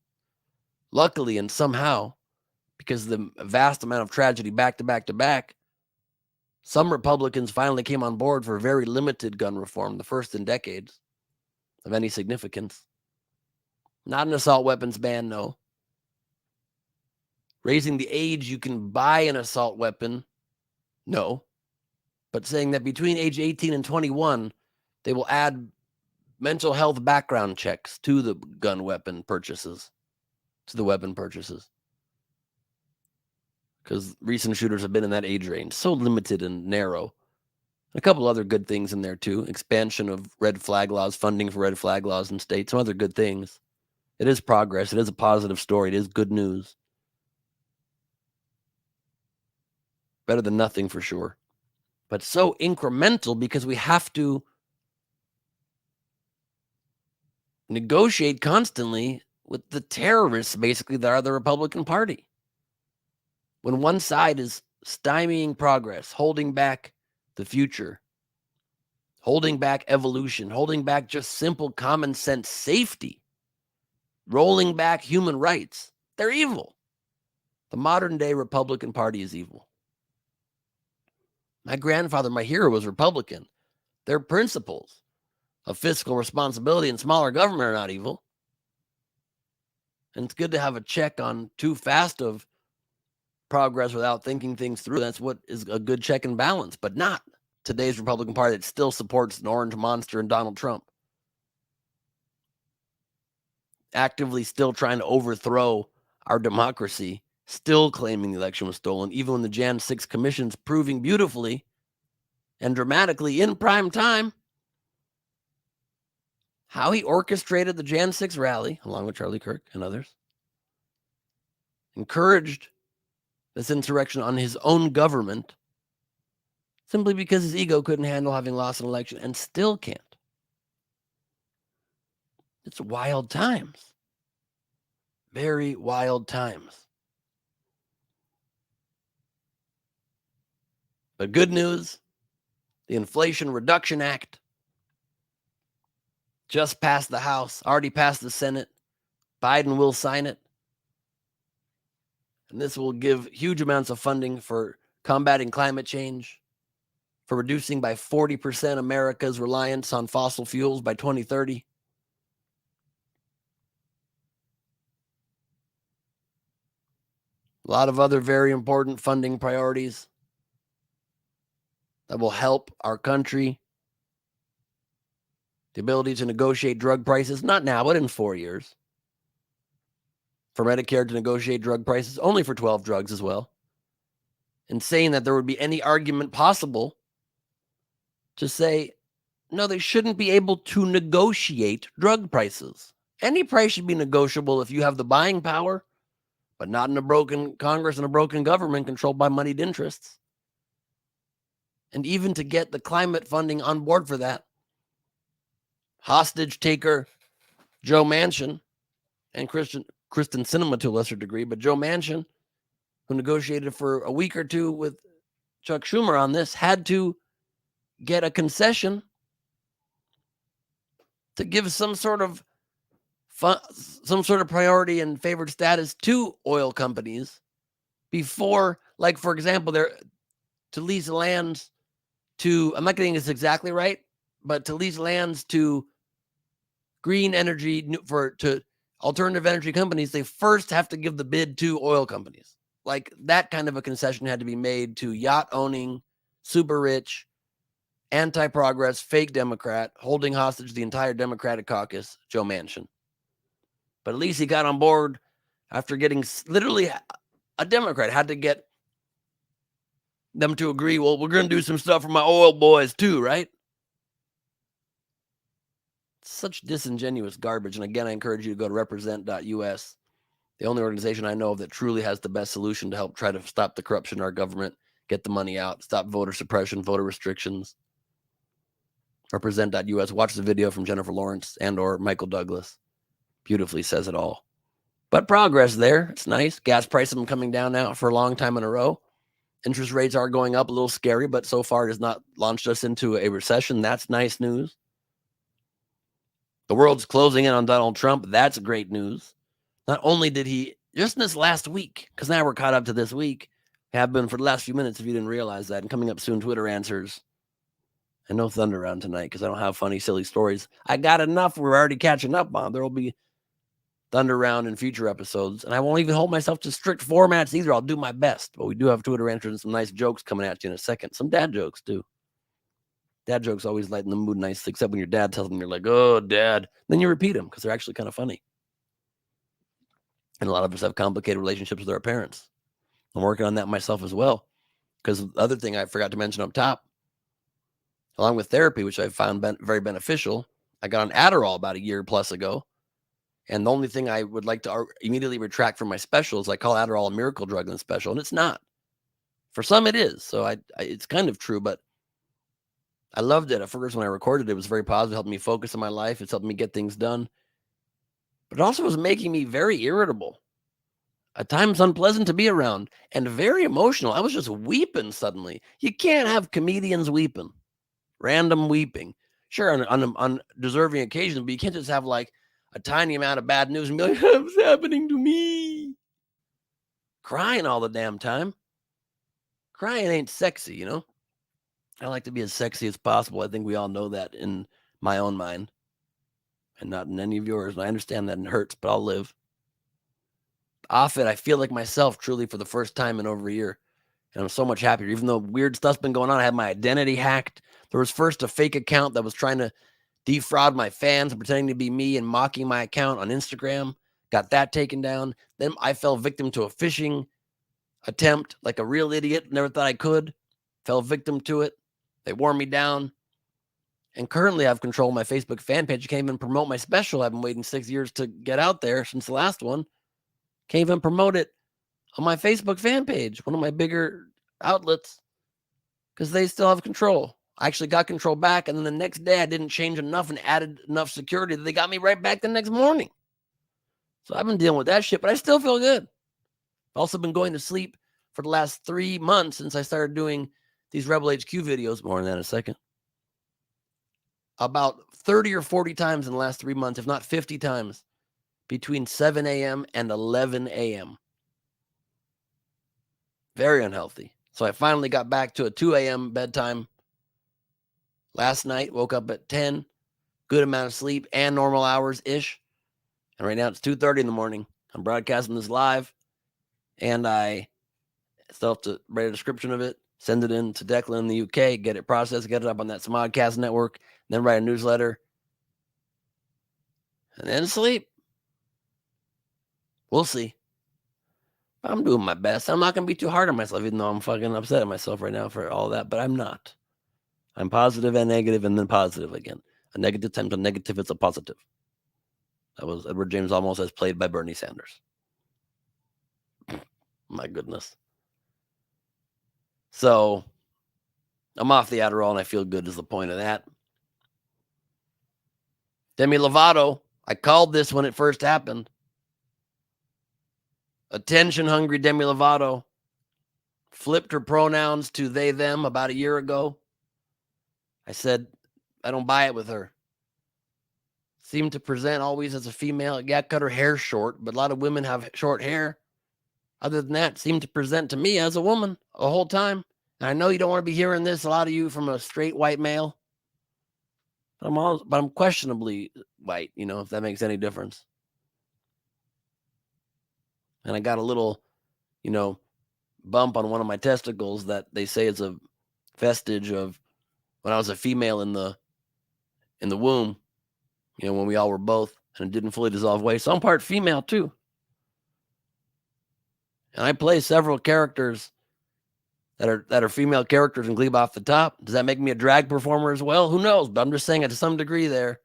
Luckily and somehow, because of the vast amount of tragedy back to back to back, some Republicans finally came on board for very limited gun reform, the first in decades of any significance. Not an assault weapons ban, no. Raising the age you can buy an assault weapon, no. But saying that between age 18 and 21, they will add mental health background checks to the weapon purchases. Because recent shooters have been in that age range, so limited and narrow. A couple other good things in there too. Expansion of red flag laws, funding for red flag laws in states, some other good things. It is progress. It is a positive story. It is good news. Better than nothing for sure. But so incremental because we have to negotiate constantly with the terrorists, basically, that are the Republican Party. When one side is stymieing progress, holding back the future holding back evolution, holding back just simple common sense safety, rolling back human rights. They're evil. The modern day Republican Party is evil. My grandfather, my hero, was Republican. Their principles of fiscal responsibility and smaller government are not evil. And it's good to have a check on too fast of progress without thinking things through. That's what is a good check and balance, but not today's Republican Party that still supports an orange monster and Donald Trump. Actively still trying to overthrow our democracy, still claiming the election was stolen, even when the Jan 6 commission's proving beautifully and dramatically in prime time how he orchestrated the Jan 6 rally, along with Charlie Kirk and others, encouraged this insurrection on his own government simply because his ego couldn't handle having lost an election and still can't. It's wild times. Very wild times. But good news, the Inflation Reduction Act just passed the House, already passed the Senate. Biden will sign it. And this will give huge amounts of funding for combating climate change, for reducing by 40% America's reliance on fossil fuels by 2030. A lot of other very important funding priorities that will help our country. The ability to negotiate drug prices, not now, but in 4 years. For Medicare to negotiate drug prices only for 12 drugs as well. And saying that there would be any argument possible to say, no, they shouldn't be able to negotiate drug prices. Any price should be negotiable if you have the buying power, but not in a broken Congress and a broken government controlled by moneyed interests. And even to get the climate funding on board for that, hostage taker Joe Manchin and Kristen Sinema to a lesser degree, but Joe Manchin, who negotiated for a week or two with Chuck Schumer on this, had to get a concession to give some sort of priority and favored status to oil companies before, like, for example, to lease lands to, I'm not getting this exactly right, but to lease lands to green energy to alternative energy companies, they first have to give the bid to oil companies. Like, that kind of a concession had to be made to yacht owning, super rich, anti-progress, fake Democrat, holding hostage the entire Democratic caucus, Joe Manchin. But at least he got on board after getting literally a Democrat had to get them to agree, well, we're going to do some stuff for my oil boys too, right? Such disingenuous garbage. And again, I encourage you to go to represent.us, the only organization I know of that truly has the best solution to help try to stop the corruption in our government, get the money out, stop voter suppression, voter restrictions. Represent.us. Watch the video from Jennifer Lawrence and or Michael Douglas. Beautifully says it all. But progress there. It's nice. Gas prices have been coming down now for a long time in a row. Interest rates are going up, a little scary, but so far it has not launched us into a recession. That's nice news. The world's closing in on Donald Trump. That's great news. Not only did he, just in this last week, because now we're caught up to this week, have been for the last few minutes if you didn't realize that, and coming up soon, Twitter answers. And no Thunder Round tonight because I don't have funny, silly stories. I got enough we're already catching up on. There will be Thunder Round in future episodes. And I won't even hold myself to strict formats either. I'll do my best. But we do have Twitter answers and some nice jokes coming at you in a second. Some dad jokes, too. Dad jokes always lighten the mood nice, except when your dad tells them, you're like, oh, Dad. Then you repeat them because they're actually kind of funny. And a lot of us have complicated relationships with our parents. I'm working on that myself as well. Because the other thing I forgot to mention up top, along with therapy, which I found very beneficial, I got on Adderall about a year plus ago. And the only thing I would like to immediately retract from my special is I call Adderall a miracle drug in the special, and it's not. For some, it is. So it's kind of true, but I loved it. At first, when I recorded it was very positive. It helped me focus on my life. It's helped me get things done. But it also was making me very irritable. At times unpleasant to be around and very emotional. I was just weeping suddenly. You can't have comedians weeping. random weeping. Sure, on deserving occasions, but you can't just have like a tiny amount of bad news and be like, "What's happening to me?" Crying all the damn time. Crying ain't sexy, you know? I like to be as sexy as possible. I think we all know that in my own mind and not in any of yours. And I understand that it hurts, but I'll live. Off it, I feel like myself truly for the first time in over a year. And I'm so much happier. Even though weird stuff's been going on, I had my identity hacked. There was first a fake account that was trying to defraud my fans, pretending to be me and mocking my account on Instagram. Got that taken down. Then I fell victim to a phishing attempt like a real idiot. Never thought I could. Fell victim to it. They wore me down. And currently I've controlled my Facebook fan page. I can't even promote my special. I've been waiting 6 years to get out there since the last one. Can't even promote it on my Facebook fan page, one of my bigger outlets, because they still have control. I actually got control back, and then the next day I didn't change enough and added enough security that they got me right back the next morning. So I've been dealing with that shit, but I still feel good. I've also been going to sleep for the last 3 months since I started doing these Rebel HQ videos. More on that in a second. About 30 or 40 times in the last 3 months, if not 50 times, between 7 a.m. and 11 a.m. Very unhealthy. So I finally got back to a 2 a.m. bedtime last night. Woke up at 10. Good amount of sleep and normal hours-ish. And right now it's 2:30 in the morning. I'm broadcasting this live. And I still have to write a description of it, send it in to Declan in the UK, get it processed, get it up on that Smodcast network, then write a newsletter, and then sleep. We'll see. I'm doing my best. I'm not going to be too hard on myself, even though I'm fucking upset at myself right now for all that, but I'm not. I'm positive and negative and then positive again. A negative times a negative, it's a positive. That was Edward James Olmos as played by Bernie Sanders. My goodness. So, I'm off the Adderall and I feel good is the point of that. Demi Lovato, I called this when it first happened. Attention-hungry Demi Lovato flipped her pronouns to they, them about a year ago. I said, I don't buy it with her. Seemed to present always as a female. Yeah, cut her hair short, but a lot of women have short hair. Other than that, seemed to present to me as a woman the whole time. And I know you don't want to be hearing this, a lot of you, from a straight white male. But I'm questionably white, if that makes any difference. And I got a little, bump on one of my testicles that they say is a vestige of when I was a female in the womb, when we all were both, and it didn't fully dissolve away. So I'm part female too. And I play several characters that are female characters in Glebe Off the Top. Does that make me a drag performer as well? Who knows? But I'm just saying it to some degree there.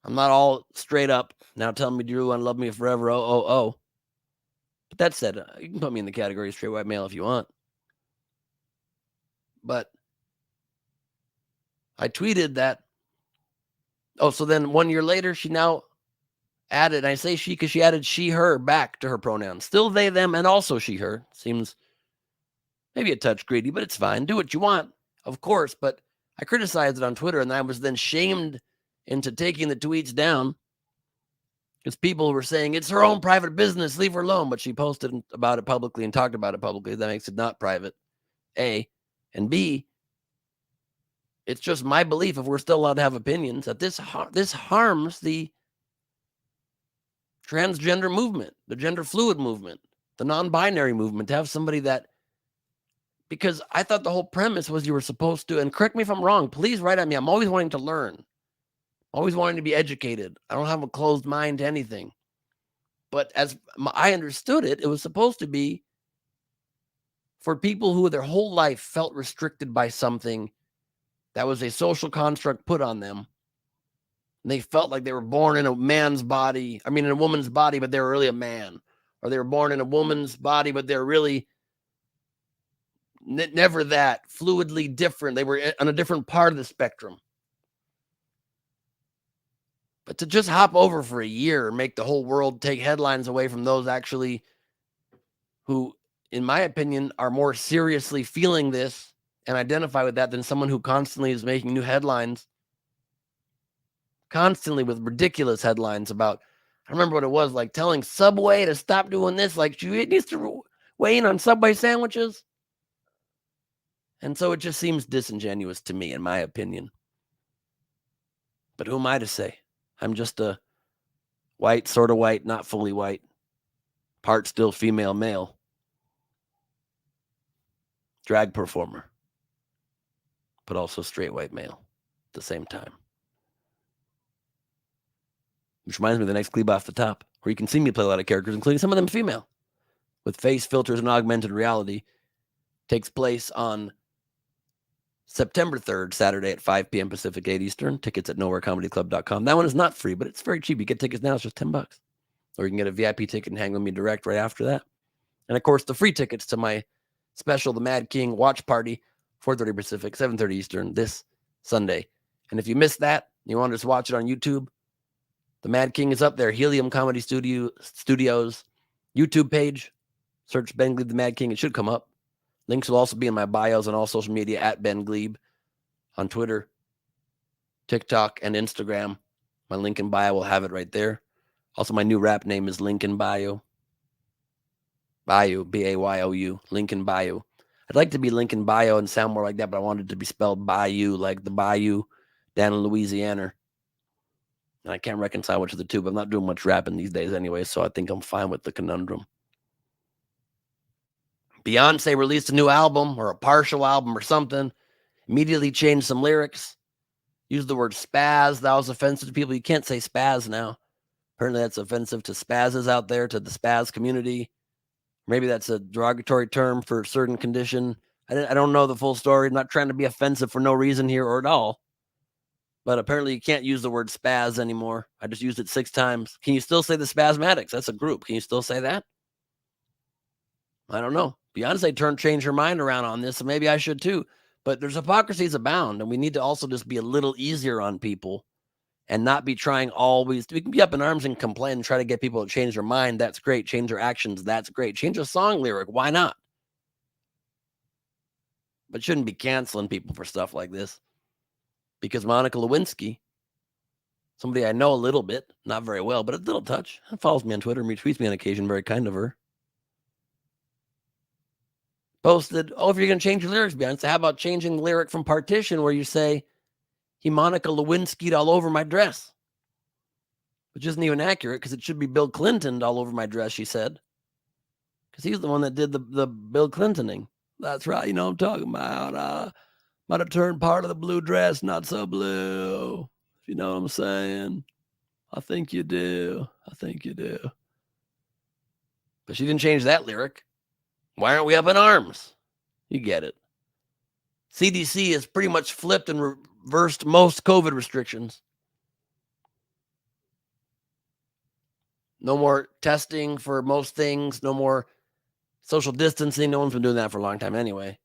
I'm not all straight up now telling me, do you want to love me forever? Oh. But that said, you can put me in the category of straight white male if you want. But I tweeted that. Oh, so then 1 year later, she now added, and I say she because she added she, her back to her pronouns. Still they, them, and also she, her. Seems maybe a touch greedy, but it's fine. Do what you want, of course. But I criticized it on Twitter, and I was then shamed into taking the tweets down because people were saying it's her own private business, leave her alone. But she posted about it publicly and talked about it publicly. That makes it not private, A. And B, it's just my belief, if we're still allowed to have opinions, that this harms the transgender movement, the gender fluid movement, the non-binary movement, to have somebody that, because I thought the whole premise was you were supposed to, and correct me if I'm wrong, please write at me. I'm always wanting to learn, always wanting to be educated. I don't have a closed mind to anything. But as I understood it, it was supposed to be for people who their whole life felt restricted by something that was a social construct put on them. And they felt like they were born in a man's body, in a woman's body, but they were really a man. Or they were born in a woman's body, but they're really never that, fluidly different. They were on a different part of the spectrum. But to just hop over for a year and make the whole world take headlines away from those actually who, in my opinion, are more seriously feeling this and identify with that than someone who constantly is making new headlines, constantly with ridiculous headlines about, I remember what it was, like telling Subway to stop doing this, like she needs to weigh in on Subway sandwiches. And so it just seems disingenuous to me, in my opinion. But who am I to say? I'm just a white, sort of white, not fully white, part still female male drag performer, but also straight white male at the same time. Which reminds me of the next Glebe Off the Top, where you can see me play a lot of characters, including some of them female, with face filters and augmented reality. Takes place on September 3rd, Saturday at 5 p.m. Pacific, 8 Eastern. Tickets at nowherecomedyclub.com. That one is not free, but it's very cheap. You get tickets now, it's just $10. Or you can get a VIP ticket and hang with me direct right after that. And of course, the free tickets to my special, The Mad King Watch Party, 4:30 Pacific, 7:30 Eastern, this Sunday. And if you missed that, you want to just watch it on YouTube, The Mad King is up there. Helium Comedy Studios YouTube page. Search Ben Glebe, The Mad King. It should come up. Links will also be in my bios on all social media at Ben Glebe on Twitter, TikTok, and Instagram. My link in bio will have it right there. Also, my new rap name is Lincoln Bayou. Bayou, B-A-Y-O-U, Lincoln Bayou. I'd like to be Lincoln Bayou and sound more like that, but I wanted it to be spelled Bayou, like the Bayou down in Louisiana. And I can't reconcile which of the two, but I'm not doing much rapping these days anyway, so I think I'm fine with the conundrum. Beyonce released a new album or a partial album or something, immediately changed some lyrics, used the word spaz. That was offensive to people. You can't say spaz now. Apparently that's offensive to spazzes out there, to the spaz community. Maybe that's a derogatory term for a certain condition. I don't know the full story. I'm not trying to be offensive for no reason here or at all. But apparently you can't use the word spaz anymore. I just used it 6 times. Can you still say the Spasmatics? That's a group. Can you still say that? I don't know. Beyonce changed her mind around on this, so maybe I should too. But there's hypocrisies abound, and we need to also just be a little easier on people and not be trying always. We can be up in arms and complain and try to get people to change their mind. That's great. Change their actions. That's great. Change a song lyric. Why not? But shouldn't be canceling people for stuff like this. Because Monica Lewinsky, somebody I know a little bit, not very well, but a little touch, follows me on Twitter and retweets me on occasion, very kind of her, posted, if you're going to change your lyrics, Beyonce, how about changing the lyric from Partition where you say, he Monica Lewinsky'd all over my dress? Which isn't even accurate because it should be Bill Clinton all over my dress, she said. Because he's the one that did the Bill Clintoning. That's right, you know what I'm talking about. Might have turned part of the blue dress not so blue. You know what I'm saying? I think you do. But she didn't change that lyric. Why aren't we up in arms? You get it. CDC has pretty much flipped and reversed most COVID restrictions. No more testing for most things. No more social distancing. No one's been doing that for a long time anyway.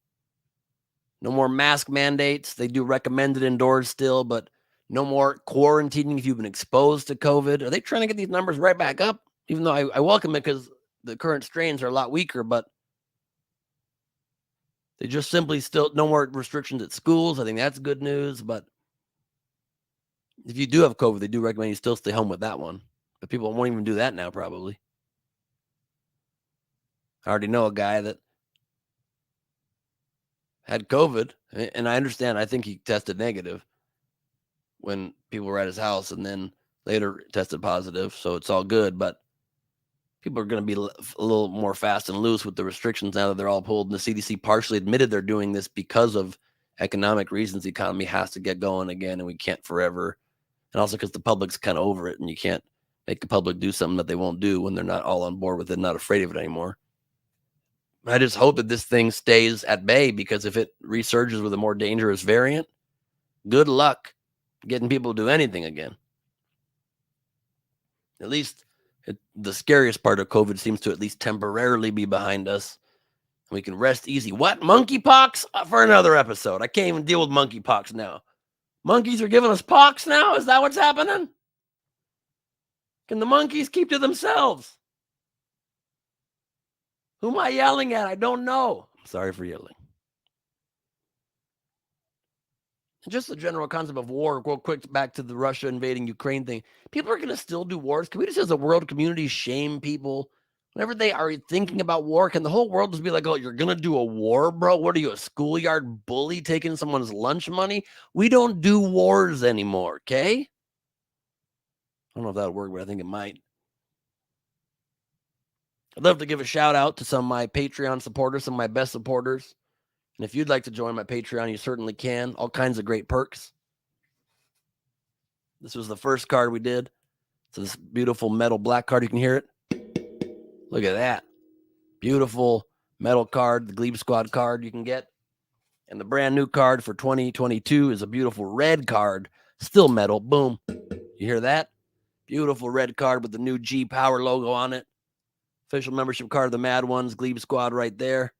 No more mask mandates. They do recommend it indoors still, but no more quarantining if you've been exposed to COVID. Are they trying to get these numbers right back up? Even though I welcome it because the current strains are a lot weaker, but they just simply still no more restrictions at schools. I think that's good news. But if you do have COVID, they do recommend you still stay home with that one. But people won't even do that now, probably. I already know a guy that had COVID, and I understand. I think he tested negative when people were at his house and then later tested positive. So it's all good. But people are going to be a little more fast and loose with the restrictions now that they're all pulled. And the CDC partially admitted they're doing this because of economic reasons. The economy has to get going again, and we can't forever. And also because the public's kind of over it, and you can't make the public do something that they won't do when they're not all on board with it, not afraid of it anymore. I just hope that this thing stays at bay, because if it resurges with a more dangerous variant, good luck getting people to do anything again. At least the scariest part of COVID seems to at least temporarily be behind us. We can rest easy. What? Monkeypox? For another episode. I can't even deal with monkeypox now. Monkeys are giving us pox now? Is that what's happening? Can the monkeys keep to themselves? Who am I yelling at? I don't know. I'm sorry for yelling. Just the general concept of war, real quick, back to the Russia invading Ukraine thing. People are going to still do wars. Can we just, as a world community, shame people whenever they are thinking about war? Can the whole world just be like, oh, you're going to do a war, bro? What are you, a schoolyard bully taking someone's lunch money? We don't do wars anymore, okay? I don't know if that'll work, but I think it might. I'd love to give a shout out to some of my Patreon supporters, some of my best supporters. And if you'd like to join my Patreon, you certainly can. All kinds of great perks. This was the first card we did. So this beautiful metal black card, you can hear it. Look at that. Beautiful metal card, the Glebe Squad card you can get. And the brand new card for 2022 is a beautiful red card, still metal. Boom. You hear that? Beautiful red card with the new G Power logo on it. Official membership card of the Mad Ones, Glebe Squad right there.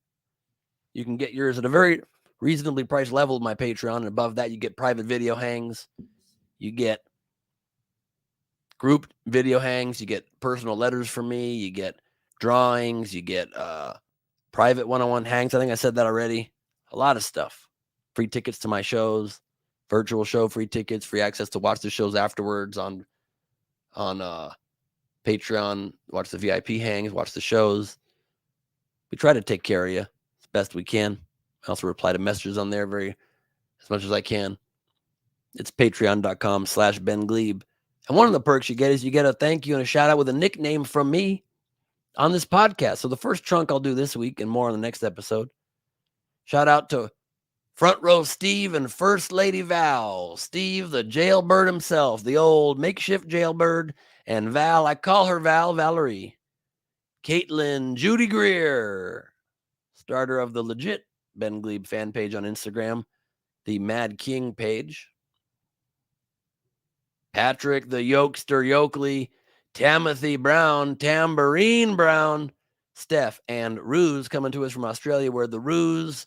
You can get yours at a very reasonably priced level of my Patreon. And above that, you get private video hangs. You get group video hangs. You get personal letters from me. You get drawings. You get private one-on-one hangs. I think I said that already. A lot of stuff. Free tickets to my shows, virtual show free tickets, free access to watch the shows afterwards on Patreon. Watch the VIP hangs, watch the shows. We try to take care of you as best we can. I also reply to messages on there as much as I can. It's patreon.com/Ben Glebe. And one of the perks you get is you get a thank you and a shout out with a nickname from me on this podcast. So the first chunk I'll do this week and more on the next episode. Shout out to Front Row Steve and First Lady Val. Steve, the jailbird himself, the old makeshift jailbird. And Val, I call her Valerie. Caitlin Judy Greer, starter of the legit Ben Glebe fan page on Instagram, the Mad King page. Patrick the Yokester Yokley, Timothy Brown, Tambourine Brown, Steph, and Ruse coming to us from Australia, where the Ruse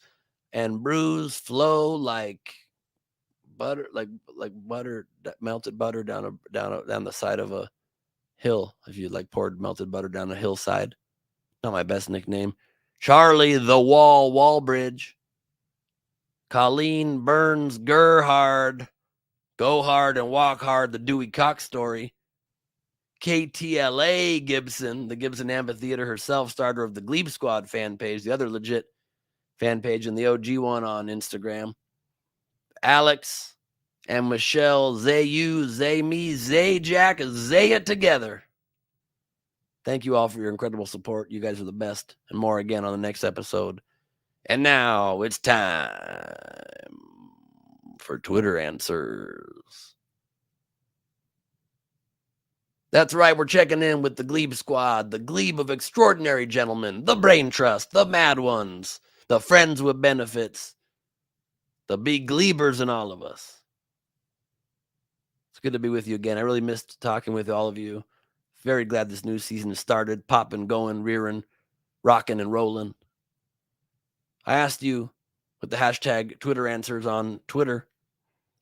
and Brews flow like butter, like butter, melted butter down the side of a hill. If you like poured melted butter down a hillside. Not my best nickname. Charlie the Wallbridge. Colleen Burns Gerhard. Go hard and walk hard, the Dewey Cox story. KTLA Gibson, the Gibson Amphitheater herself, starter of the Glebe Squad fan page, the other legit fan page, and the OG one on Instagram. Alex and Michelle, Zay you, Zay me, Zay Jack, Zay it together. Thank you all for your incredible support. You guys are the best, and more again on the next episode. And now it's time for Twitter answers. That's right, we're checking in with the Glebe Squad, the Glebe of extraordinary gentlemen, the Brain Trust, the Mad Ones, the Friends with Benefits, the big Glebers in all of us. It's good to be with you again. I really missed talking with all of you. Very glad this new season has started, popping, going, rearing, rocking, and rolling. I asked you with the hashtag Twitter answers on Twitter,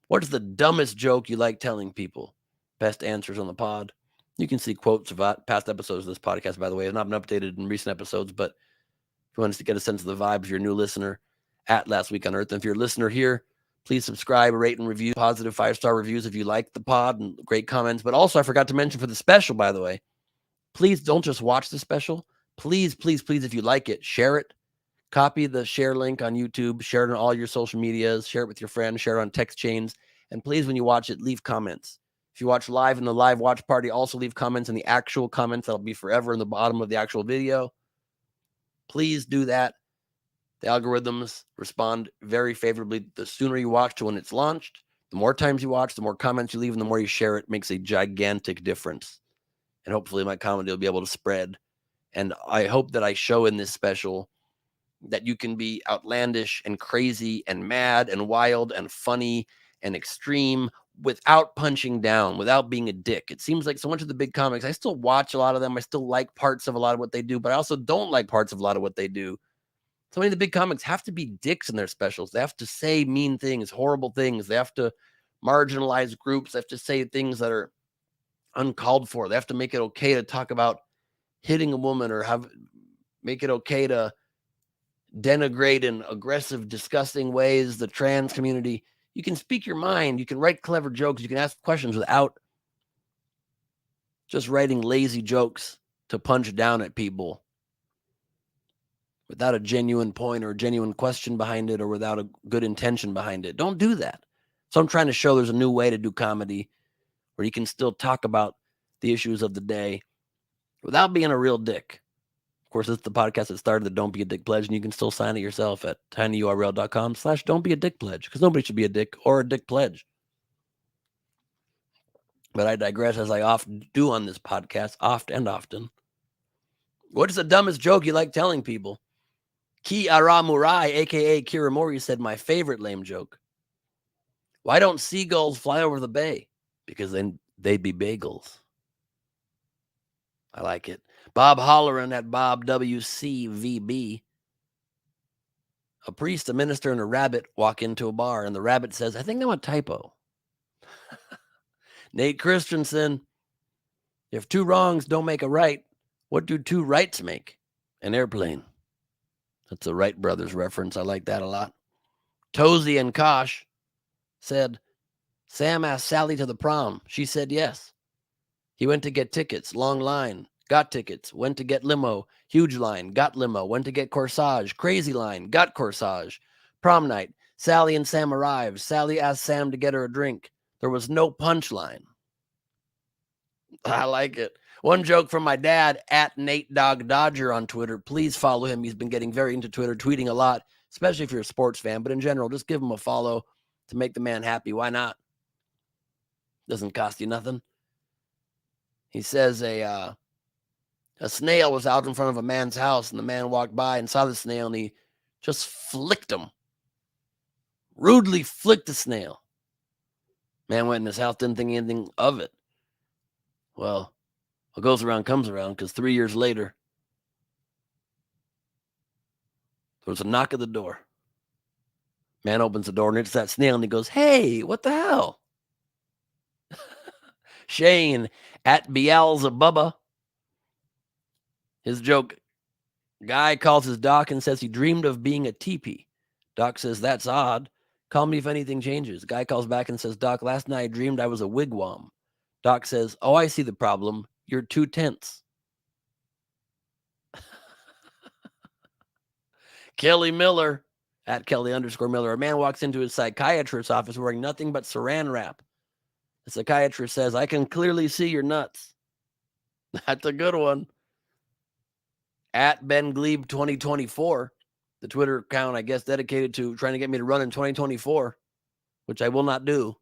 what's the dumbest joke you like telling people? Best answers on the pod. You can see quotes of past episodes of this podcast, by the way. It's not been updated in recent episodes, but if you want to get a sense of the vibe, if you're a new listener, at Last Week on Earth. And if you're a listener here, please subscribe, rate, and review. Positive 5-star reviews if you like the pod, and great comments. But also, I forgot to mention for the special, by the way, please don't just watch the special. Please, please, please, if you like it, share it. Copy the share link on YouTube, share it on all your social medias, share it with your friends, share it on text chains. And please, when you watch it, leave comments. If you watch live in the live watch party, also leave comments in the actual comments. That'll be forever in the bottom of the actual video. Please do that. The algorithms respond very favorably. The sooner you watch to when it's launched, the more times you watch, the more comments you leave, and the more you share it, makes a gigantic difference. And hopefully my comment will be able to spread. And I hope that I show in this special that you can be outlandish and crazy and mad and wild and funny and extreme without punching down, without being a dick. It seems like so much of the big comics, I still watch a lot of them. I still like parts of a lot of what they do, but I also don't like parts of a lot of what they do. So many of the big comics have to be dicks in their specials. They have to say mean things, horrible things. They have to marginalize groups. They have to say things that are uncalled for. They have to make it okay to talk about hitting a woman or make it okay to denigrate in aggressive, disgusting ways the trans community. You can speak your mind. You can write clever jokes. You can ask questions without just writing lazy jokes to punch down at people without a genuine point or a genuine question behind it or without a good intention behind it. Don't do that. So I'm trying to show there's a new way to do comedy where you can still talk about the issues of the day without being a real dick. Of course, it's the podcast that started the Don't Be a Dick Pledge, and you can still sign it yourself at tinyurl.com/don't be a dick pledge, because nobody should be a dick or a dick pledge. But I digress, as I often do on this podcast, often. What is the dumbest joke you like telling people? Ki Aramurai, a.k.a. Kiramori, said, my favorite lame joke. Why don't seagulls fly over the bay? Because then they'd be bagels. I like it. Bob Holleran at Bob WCVB. A priest, a minister, and a rabbit walk into a bar, and the rabbit says, I think I'm a typo. Nate Christensen, if two wrongs don't make a right, what do two rights make? An airplane. That's a Wright Brothers reference. I like that a lot. Tozy and Kosh said, Sam asked Sally to the prom. She said yes. He went to get tickets, long line, got tickets, went to get limo, huge line, got limo, went to get corsage, crazy line, got corsage. Prom night, Sally and Sam arrived. Sally asked Sam to get her a drink. There was no punchline. I like it. One joke from my dad at Nate Dog Dodger on Twitter. Please follow him. He's been getting very into Twitter, tweeting a lot, especially if you're a sports fan. But in general, just give him a follow to make the man happy. Why not? Doesn't cost you nothing. He says a snail was out in front of a man's house, and the man walked by and saw the snail, and he just flicked him. Rudely flicked the snail. Man went in his house, didn't think anything of it. Well, what goes around comes around, because 3 years later, there was a knock at the door. Man opens the door, and it's that snail, and he goes, hey, what the hell? Shane at Beelzebubba. His joke, guy calls his doc and says he dreamed of being a teepee. Doc says, that's odd. Call me if anything changes. Guy calls back and says, Doc, last night I dreamed I was a wigwam. Doc says, oh, I see the problem. You're 2 tenths. Kelly Miller, at Kelly_Miller. A man walks into his psychiatrist's office wearing nothing but saran wrap. The psychiatrist says, I can clearly see your nuts. That's a good one. At Ben Glebe 2024, the Twitter account, I guess, dedicated to trying to get me to run in 2024, which I will not do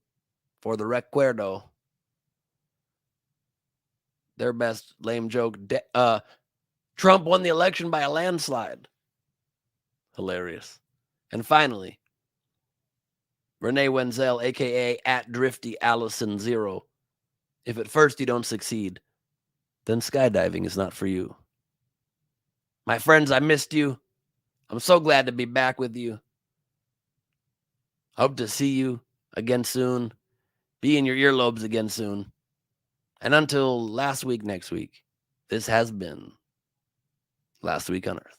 for the recuerdo. Their best lame joke. Trump won the election by a landslide. Hilarious. And finally, Renee Wenzel, a.k.a. at Drifty Allison 0. If at first you don't succeed, then skydiving is not for you. My friends, I missed you. I'm so glad to be back with you. Hope to see you again soon. Be in your earlobes again soon. And until next week, this has been Last Week on Earth.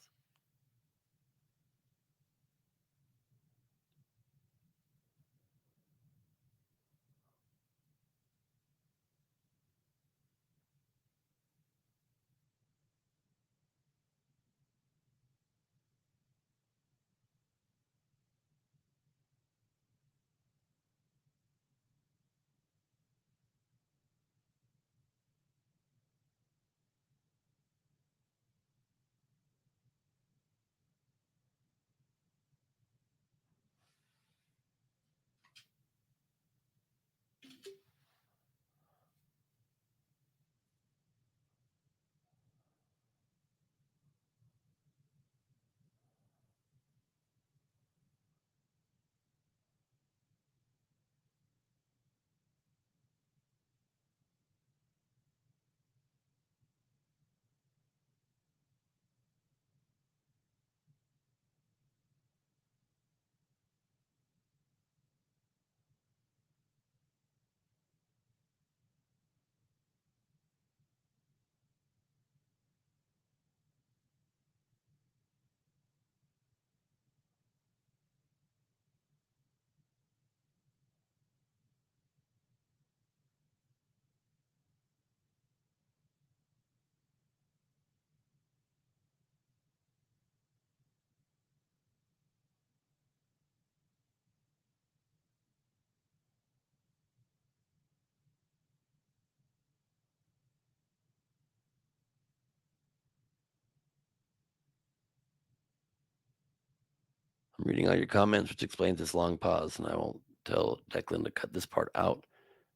I'm reading all your comments, which explains this long pause, and I won't tell Declan to cut this part out.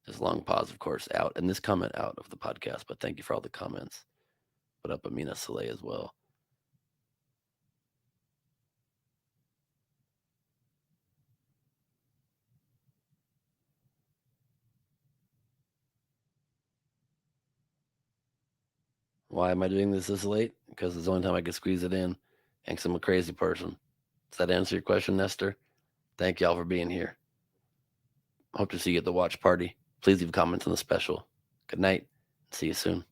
This long pause, of course, out, and this comment out of the podcast. But thank you for all the comments. Put up Amina Saleh as well. Why am I doing this late? Because it's the only time I can squeeze it in, and because I'm a crazy person. Does that answer your question, Nestor? Thank y'all for being here. Hope to see you at the watch party. Please leave comments on the special. Good night. See you soon.